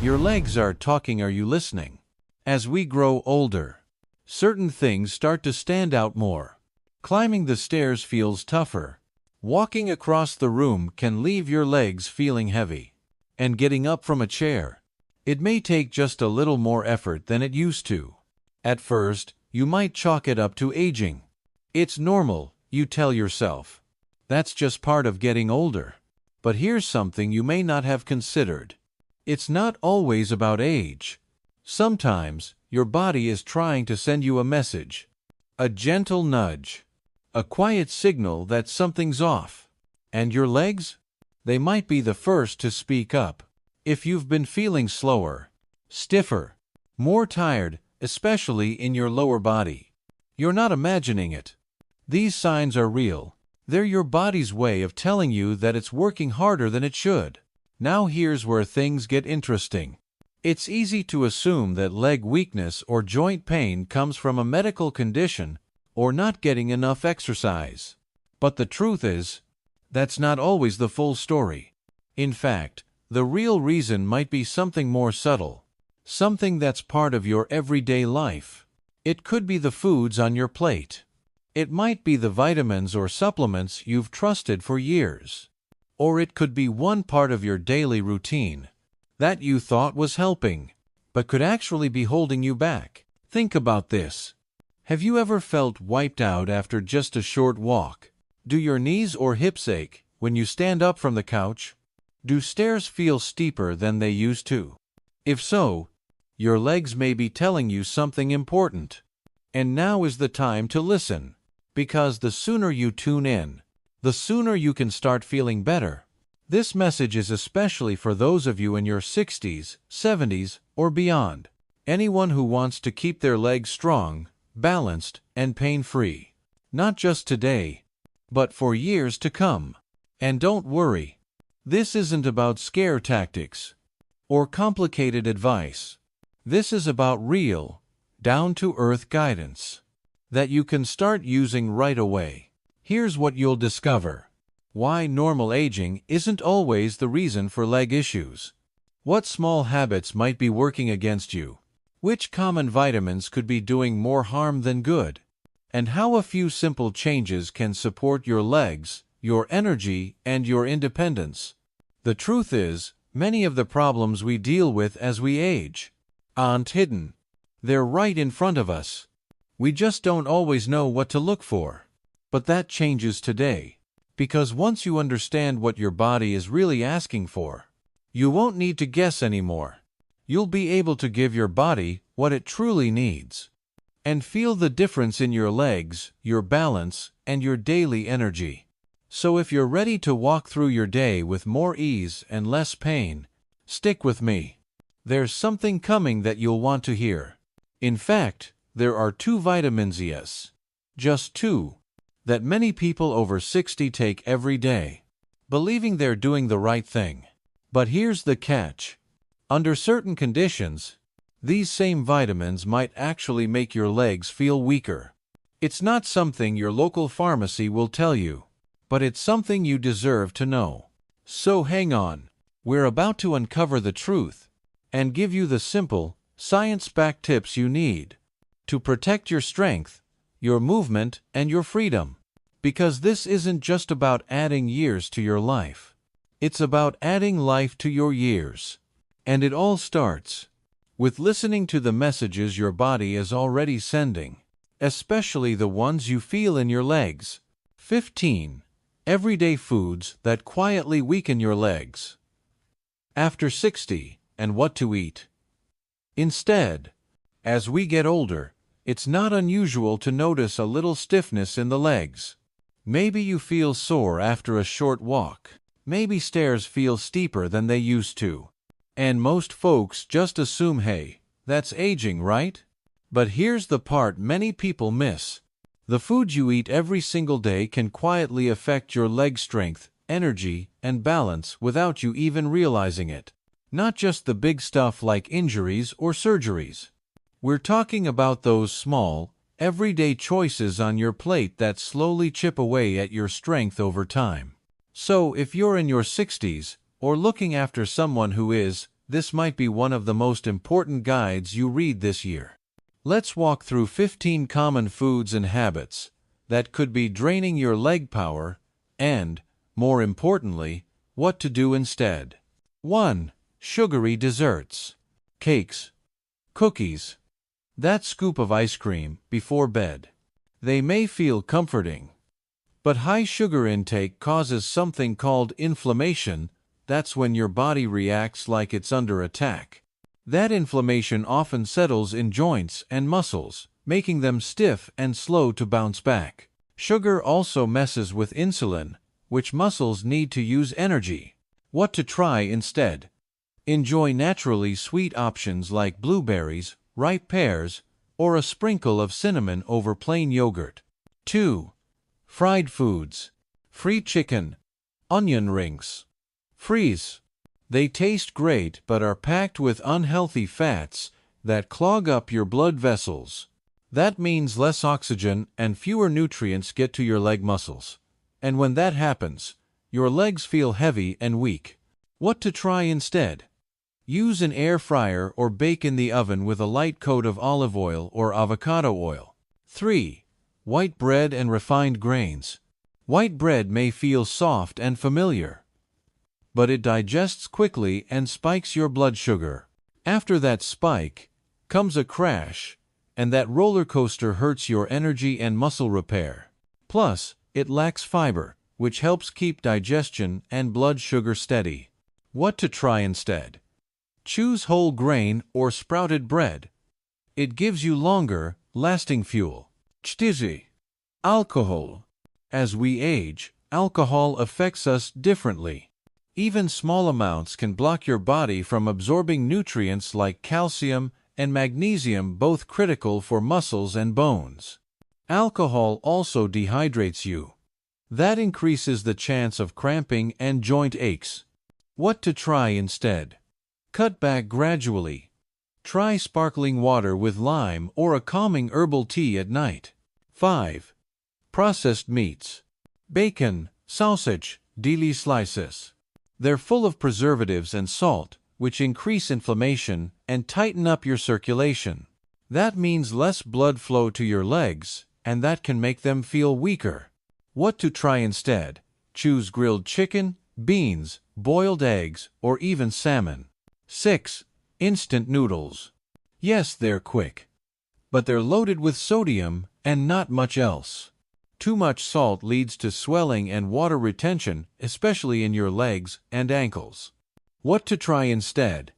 Your legs are talking. Are you listening? As we grow older, certain things start to stand out more. Climbing the stairs feels tougher. Walking across the room can leave your legs feeling heavy. And getting up from a chair, it may take just a little more effort than it used to. At first, you might chalk it up to aging. It's normal, you tell yourself. That's just part of getting older. But here's something you may not have considered. It's not always about age. Sometimes, your body is trying to send you a message. A gentle nudge. A quiet signal that something's off. And your legs? They might be the first to speak up. If you've been feeling slower, stiffer, more tired, especially in your lower body, you're not imagining it. These signs are real. They're your body's way of telling you that it's working harder than it should. Now here's where things get interesting. It's easy to assume that leg weakness or joint pain comes from a medical condition or not getting enough exercise. But the truth is, that's not always the full story. In fact, the real reason might be something more subtle, something that's part of your everyday life. It could be the foods on your plate. It might be the vitamins or supplements you've trusted for years. Or it could be one part of your daily routine that you thought was helping, but could actually be holding you back. Think about this. Have you ever felt wiped out after just a short walk? Do your knees or hips ache when you stand up from the couch? Do stairs feel steeper than they used to? If so, your legs may be telling you something important. And now is the time to listen, because the sooner you tune in, the sooner you can start feeling better. This message is especially for those of you in your 60s, 70s, or beyond. Anyone who wants to keep their legs strong, balanced, and pain-free. Not just today, but for years to come. And don't worry, this isn't about scare tactics or complicated advice. This is about real, down-to-earth guidance that you can start using right away. Here's what you'll discover. Why normal aging isn't always the reason for leg issues. What small habits might be working against you. Which common vitamins could be doing more harm than good. And how a few simple changes can support your legs, your energy, and your independence. The truth is, many of the problems we deal with as we age aren't hidden. They're right in front of us. We just don't always know what to look for. But that changes today. Because once you understand what your body is really asking for, you won't need to guess anymore. You'll be able to give your body what it truly needs. And feel the difference in your legs, your balance, and your daily energy. So if you're ready to walk through your day with more ease and less pain, stick with me. There's something coming that you'll want to hear. In fact, there are 2 vitamins, yes, just 2, that many people over 60 take every day, believing they're doing the right thing. But here's the catch. Under certain conditions, these same vitamins might actually make your legs feel weaker. It's not something your local pharmacy will tell you, but it's something you deserve to know. So hang on. We're about to uncover the truth and give you the simple, science-backed tips you need to protect your strength, your movement, and your freedom. Because this isn't just about adding years to your life. It's about adding life to your years. And it all starts with listening to the messages your body is already sending, especially the ones you feel in your legs. 15. Everyday foods that quietly weaken your legs. After 60, and what to eat. Instead, as we get older, it's not unusual to notice a little stiffness in the legs. Maybe you feel sore after a short walk. Maybe stairs feel steeper than they used to. And most folks just assume, hey, that's aging, right? But here's the part many people miss. The food you eat every single day can quietly affect your leg strength, energy, and balance without you even realizing it. Not just the big stuff like injuries or surgeries. We're talking about those small, everyday choices on your plate that slowly chip away at your strength over time. So if you're in your 60s, or looking after someone who is, this might be one of the most important guides you read this year. Let's walk through 15 common foods and habits that could be draining your leg power and, more importantly, what to do instead. 1. Sugary desserts. Cakes. Cookies. That scoop of ice cream before bed. They may feel comforting, but high sugar intake causes something called inflammation. That's when your body reacts like it's under attack. That inflammation often settles in joints and muscles, making them stiff and slow to bounce back. Sugar also messes with insulin, which muscles need to use energy. What to try instead? Enjoy naturally sweet options like blueberries, ripe pears, or a sprinkle of cinnamon over plain yogurt. 2. Fried foods. Free chicken. Onion rings. Freeze. They taste great but are packed with unhealthy fats that clog up your blood vessels. That means less oxygen and fewer nutrients get to your leg muscles. And when that happens, your legs feel heavy and weak. What to try instead? Use an air fryer or bake in the oven with a light coat of olive oil or avocado oil. 3. White bread and refined grains. White bread may feel soft and familiar, but it digests quickly and spikes your blood sugar. After that spike comes a crash, and that roller coaster hurts your energy and muscle repair. Plus, it lacks fiber, which helps keep digestion and blood sugar steady. What to try instead? Choose whole grain or sprouted bread. It gives you longer, lasting fuel. 4. Alcohol. As we age, alcohol affects us differently. Even small amounts can block your body from absorbing nutrients like calcium and magnesium, both critical for muscles and bones. Alcohol also dehydrates you. That increases the chance of cramping and joint aches. What to try instead? Cut back gradually. Try sparkling water with lime or a calming herbal tea at night. 5. Processed meats. Bacon, sausage, deli slices. They're full of preservatives and salt, which increase inflammation and tighten up your circulation. That means less blood flow to your legs, and that can make them feel weaker. What to try instead? Choose grilled chicken, beans, boiled eggs, or even salmon. 6. Instant noodles. Yes, they're quick, but they're loaded with sodium and not much else. Too much salt leads to swelling and water retention, especially in your legs and ankles. What to try instead?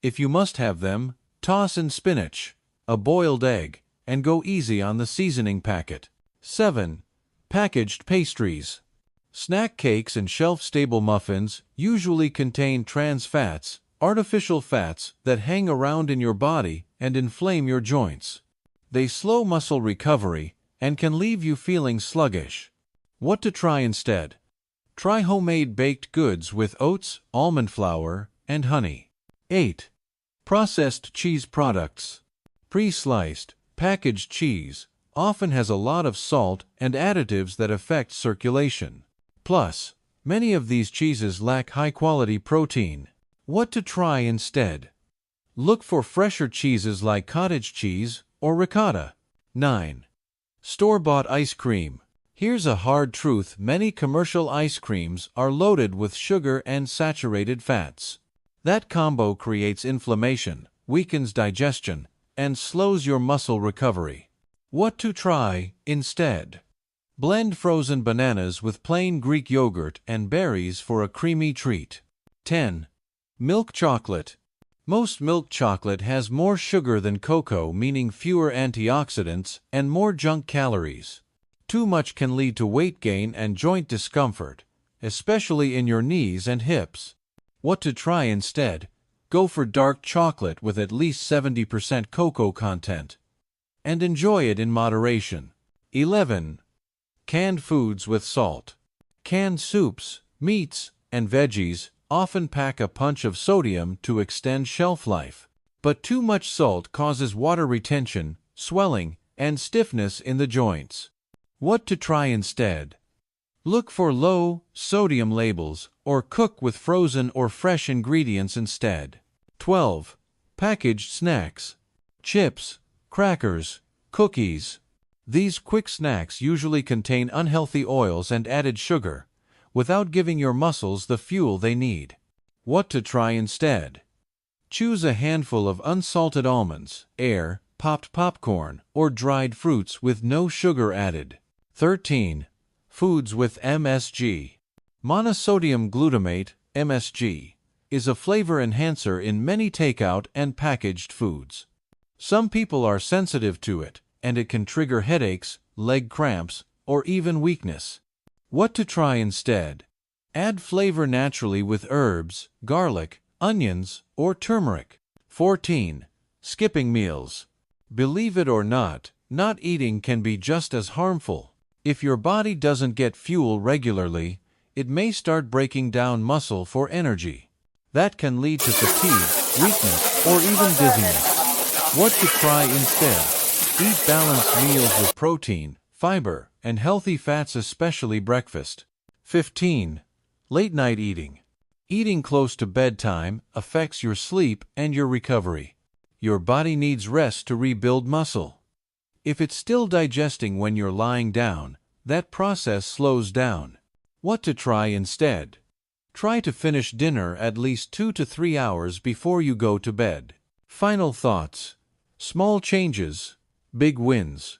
If you must have them, toss in spinach, a boiled egg, and go easy on the seasoning packet. 7. Packaged pastries. Snack cakes and shelf-stable muffins usually contain trans fats, artificial fats that hang around in your body and inflame your joints. They slow muscle recovery and can leave you feeling sluggish. What to try instead? Try homemade baked goods with oats, almond flour, and honey. 8. Processed cheese products. Pre-sliced, packaged cheese often has a lot of salt and additives that affect circulation. Plus, many of these cheeses lack high-quality protein. What to try instead? Look for fresher cheeses like cottage cheese or ricotta. 9. Store-bought ice cream. Here's a hard truth: many commercial ice creams are loaded with sugar and saturated fats. That combo creates inflammation, weakens digestion, and slows your muscle recovery. What to try instead? Blend frozen bananas with plain Greek yogurt and berries for a creamy treat. 10. Milk chocolate. Most milk chocolate has more sugar than cocoa, meaning fewer antioxidants and more junk calories. Too much can lead to weight gain and joint discomfort, especially in your knees and hips. What to try instead? Go for dark chocolate with at least 70% cocoa content, and enjoy it in moderation. 11. Canned foods with salt. Canned soups, meats, and veggies often pack a punch of sodium to extend shelf life. But too much salt causes water retention, swelling, and stiffness in the joints. What to try instead? Look for low sodium labels or cook with frozen or fresh ingredients instead. 12. Packaged snacks. Chips, crackers, cookies. These quick snacks usually contain unhealthy oils and added sugar, without giving your muscles the fuel they need. What to try instead? Choose a handful of unsalted almonds, popped popcorn, or dried fruits with no sugar added. 13. Foods with MSG. Monosodium glutamate, MSG, is a flavor enhancer in many takeout and packaged foods. Some people are sensitive to it, and it can trigger headaches, leg cramps, or even weakness. What to try instead? Add flavor naturally with herbs, garlic, onions, or turmeric. 14. Skipping meals. Believe it or not eating can be just as harmful. If your body doesn't get fuel regularly, it may start breaking down muscle for energy. That can lead to fatigue, weakness, or even dizziness. What to try instead? Eat balanced meals with protein, fiber, and healthy fats, especially breakfast. 15. Late night eating. Eating close to bedtime affects your sleep and your recovery. Your body needs rest to rebuild muscle. If it's still digesting when you're lying down, that process slows down. What to try instead? Try to finish dinner at least 2 to 3 hours before you go to bed. Final thoughts. Small changes, big wins.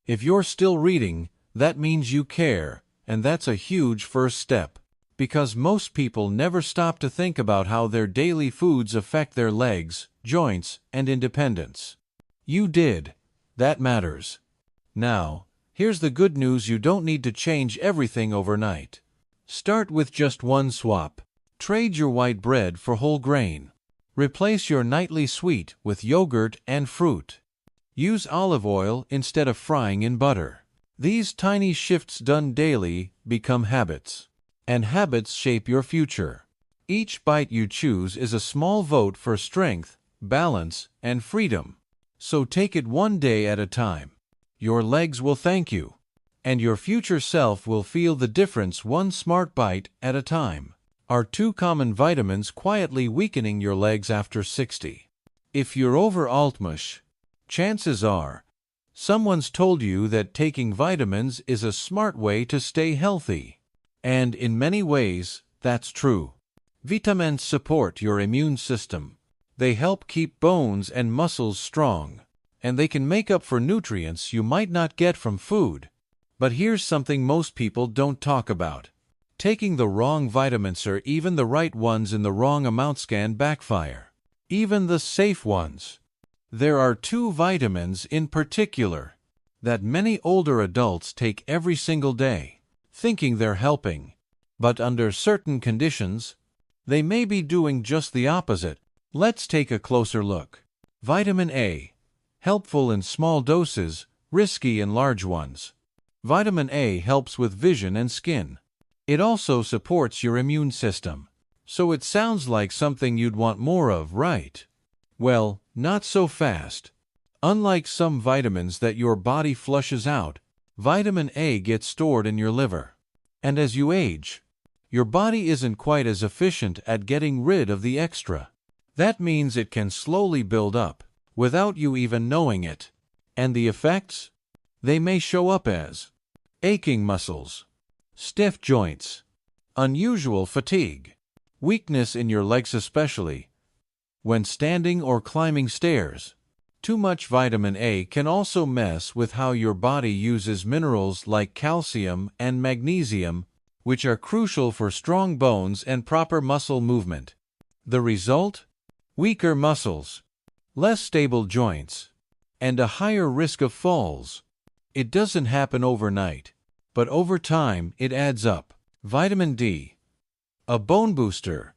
If you're still reading, that means you care, and that's a huge first step. Because most people never stop to think about how their daily foods affect their legs, joints, and independence. You did. That matters. Now, here's the good news: you don't need to change everything overnight. Start with just one swap. Trade your white bread for whole grain. Replace your nightly sweet with yogurt and fruit. Use olive oil instead of frying in butter. These tiny shifts done daily become habits. And habits shape your future. Each bite you choose is a small vote for strength, balance, and freedom. So take it one day at a time. Your legs will thank you, and your future self will feel the difference one smart bite at a time. Are 2 common vitamins quietly weakening your legs after 60? If you're over altmush, chances are someone's told you that taking vitamins is a smart way to stay healthy. And in many ways, that's true. Vitamins support your immune system. They help keep bones and muscles strong, and they can make up for nutrients you might not get from food. But here's something most people don't talk about. Taking the wrong vitamins, or even the right ones in the wrong amounts, can backfire. Even the safe ones. There are 2 vitamins in particular that many older adults take every single day, thinking they're helping. But under certain conditions, they may be doing just the opposite. Let's take a closer look. Vitamin A. Helpful in small doses, risky in large ones. Vitamin A helps with vision and skin. It also supports your immune system. So it sounds like something you'd want more of, right? Well, not so fast. Unlike some vitamins that your body flushes out, vitamin A gets stored in your liver. And as you age, your body isn't quite as efficient at getting rid of the extra. That means it can slowly build up, without you even knowing it. And the effects? They may show up as aching muscles, stiff joints, unusual fatigue, weakness in your legs, especially when standing or climbing stairs. Too much vitamin A can also mess with how your body uses minerals like calcium and magnesium, which are crucial for strong bones and proper muscle movement. The result? Weaker muscles, less stable joints, and a higher risk of falls. It doesn't happen overnight, but over time it adds up. Vitamin D, a bone booster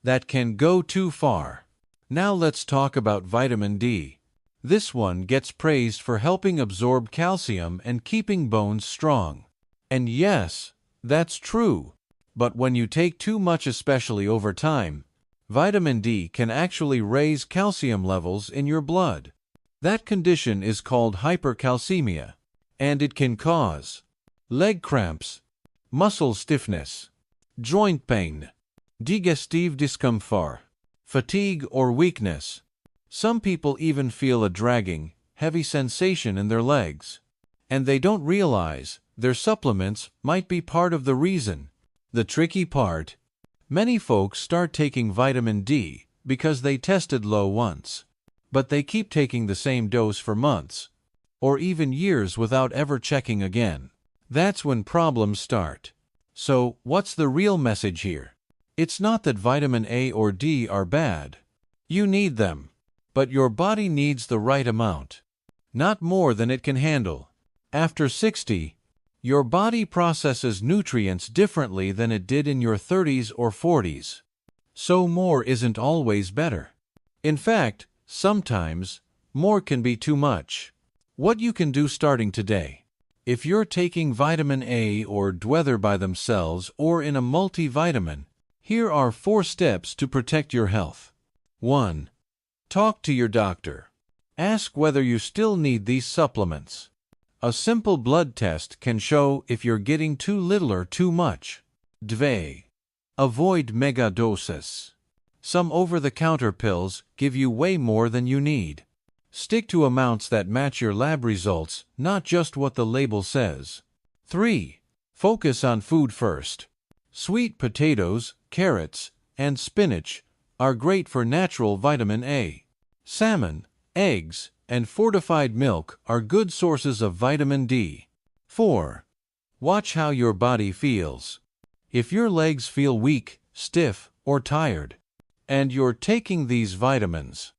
that can go too far. Now let's talk about vitamin D. This one gets praised for helping absorb calcium and keeping bones strong. And yes, that's true. But when you take too much, especially over time, vitamin D can actually raise calcium levels in your blood. That condition is called hypercalcemia, and it can cause leg cramps, muscle stiffness, joint pain, digestive discomfort, fatigue, or weakness. Some people even feel a dragging, heavy sensation in their legs. And they don't realize their supplements might be part of the reason. The tricky part: many folks start taking vitamin D because they tested low once, but they keep taking the same dose for months, or even years without ever checking again. That's when problems start. So, what's the real message here? It's not that vitamin A or D are bad. You need them. But your body needs the right amount. Not more than it can handle. After 60, your body processes nutrients differently than it did in your 30s or 40s. So more isn't always better. In fact, sometimes, more can be too much. What you can do starting today: if you're taking vitamin A or D whether by themselves or in a multivitamin, here are 4 steps to protect your health. 1. Talk to your doctor. Ask whether you still need these supplements. A simple blood test can show if you're getting too little or too much. 2. Avoid mega doses. Some over-the-counter pills give you way more than you need. Stick to amounts that match your lab results, not just what the label says. 3. Focus on food first. Sweet potatoes, carrots, and spinach are great for natural vitamin A. Salmon, eggs, and fortified milk are good sources of vitamin D. 4. Watch how your body feels. If your legs feel weak, stiff, or tired, and you're taking these vitamins,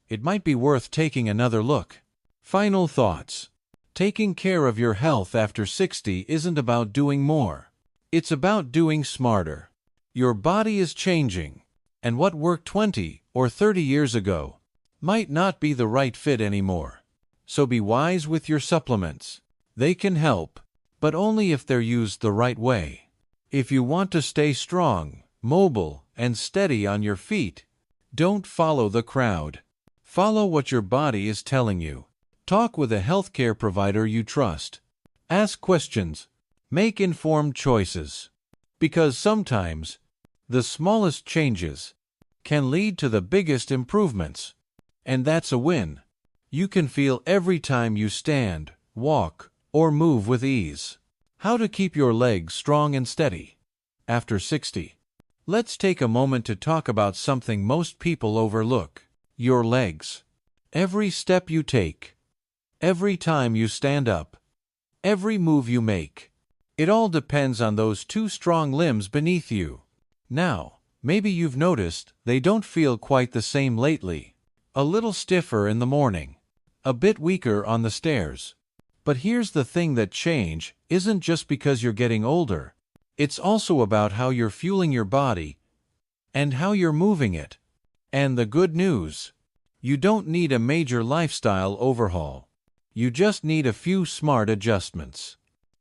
it might be worth taking another look. Final thoughts. Taking care of your health after 60 isn't about doing more. It's about doing smarter. Your body is changing, and what worked 20 or 30 years ago might not be the right fit anymore. So be wise with your supplements. They can help, but only if they're used the right way. If you want to stay strong, mobile, and steady on your feet, don't follow the crowd. Follow what your body is telling you. Talk with a healthcare provider you trust. Ask questions. Make informed choices. Because sometimes, the smallest changes can lead to the biggest improvements. And that's a win. You can feel every time you stand, walk, or move with ease. How to keep your legs strong and steady after 60. Let's take a moment to talk about something most people overlook: your legs. Every step you take, every time you stand up, every move you make, it all depends on those 2 strong limbs beneath you. Now, maybe you've noticed they don't feel quite the same lately. A little stiffer in the morning, a bit weaker on the stairs. But here's the thing: that change isn't just because you're getting older. It's also about how you're fueling your body and how you're moving it. And the good news: you don't need a major lifestyle overhaul. You just need a few smart adjustments.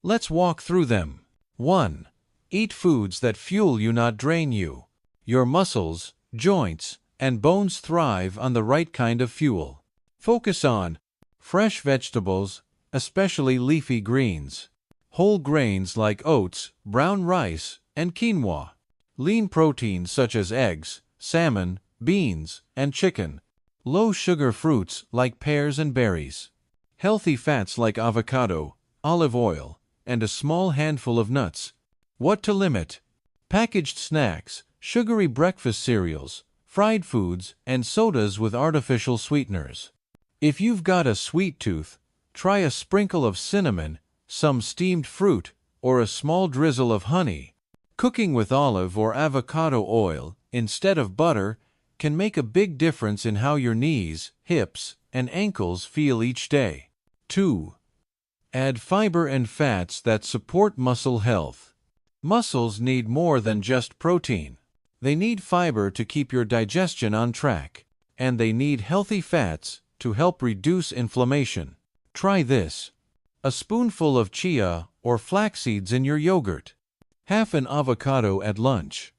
Let's walk through them. 1. Eat foods that fuel you, not drain you. Your muscles, joints, and bones thrive on the right kind of fuel. Focus on fresh vegetables, especially leafy greens, whole grains like oats, brown rice, and quinoa, lean proteins such as eggs, salmon, beans, and chicken, low-sugar fruits like pears and berries, healthy fats like avocado, olive oil, and a small handful of nuts. What to limit? Packaged snacks, sugary breakfast cereals, fried foods, and sodas with artificial sweeteners. If you've got a sweet tooth, try a sprinkle of cinnamon, some steamed fruit, or a small drizzle of honey. Cooking with olive or avocado oil instead of butter can make a big difference in how your knees, hips, and ankles feel each day. 2. Add fiber and fats that support muscle health. Muscles need more than just protein. They need fiber to keep your digestion on track, and they need healthy fats to help reduce inflammation. Try this: a spoonful of chia or flax seeds in your yogurt, half an avocado at lunch,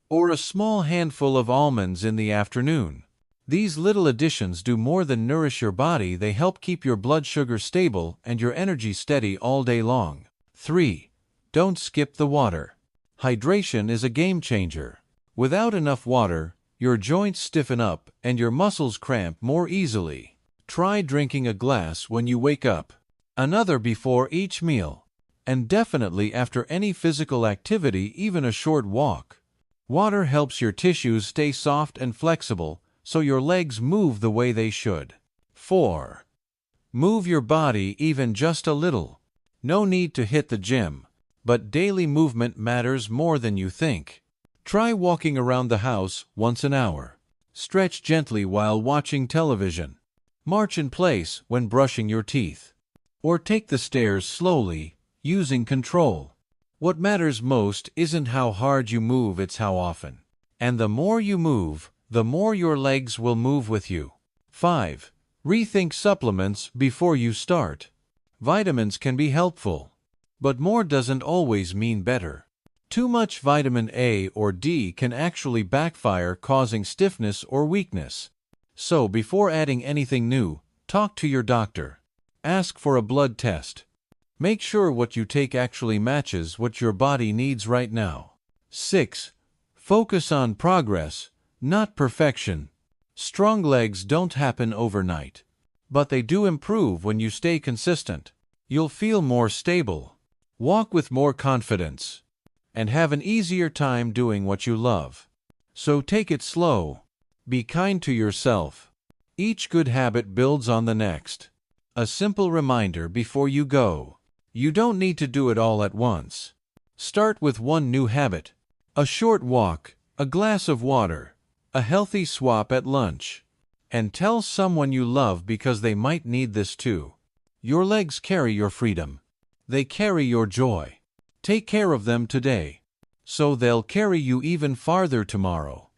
or a small handful of almonds in the afternoon. These little additions do more than nourish your body. They help keep your blood sugar stable and your energy steady all day long. 3. Don't skip the water. Hydration is a game changer. Without enough water, Your joints stiffen up and your muscles cramp more easily. Try drinking a glass when you wake up, another before each meal, and definitely after any physical activity, even a short walk. Water helps your tissues stay soft and flexible, so your legs move the way they should. 4. Move your body even just a little. No need to hit the gym, but daily movement matters more than you think. Try walking around the house once an hour. Stretch gently while watching television. March in place when brushing your teeth. Or take the stairs slowly, using control. What matters most isn't how hard you move, it's how often. And the more you move, the more your legs will move with you. 5. Rethink supplements before you start. Vitamins can be helpful, but more doesn't always mean better. Too much vitamin A or D can actually backfire, causing stiffness or weakness. So before adding anything new, talk to your doctor. Ask for a blood test. Make sure what you take actually matches what your body needs right now. 6. Focus on progress, not perfection. Strong legs don't happen overnight, but they do improve when you stay consistent. You'll feel more stable, walk with more confidence, and have an easier time doing what you love. So take it slow. Be kind to yourself. Each good habit builds on the next. A simple reminder before you go. You don't need to do it all at once. Start with one new habit. A short walk, a glass of water, a healthy swap at lunch. And tell someone you love, because they might need this too. Your legs carry your freedom. They carry your joy. Take care of them today, so they'll carry you even farther tomorrow.